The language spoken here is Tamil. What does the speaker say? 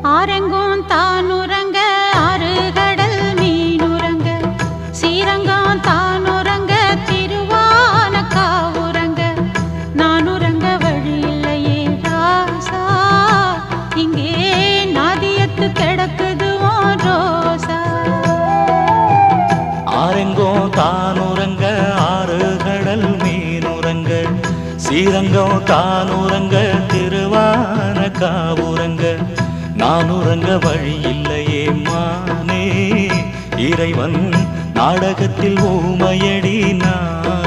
ஆரெங்கும் தானுறங்க ஆறு கடல் மீனுறங்க சீரங்கம் தானுறங்க திருவான காவுறங்க நானுறங்க வழி இல்லையே ராசா இங்கே நாதியத்து கிடக்குது ரோசா ஆரெங்கும் தானுறங்க ஆறு கடல் மீனுறங்க சீரங்கம் தானுறங்க திருவான காவுறங்க நானுறங்க வழி இல்லையே மானே இறைவன் நாடகத்தில் ஊமையடி நான்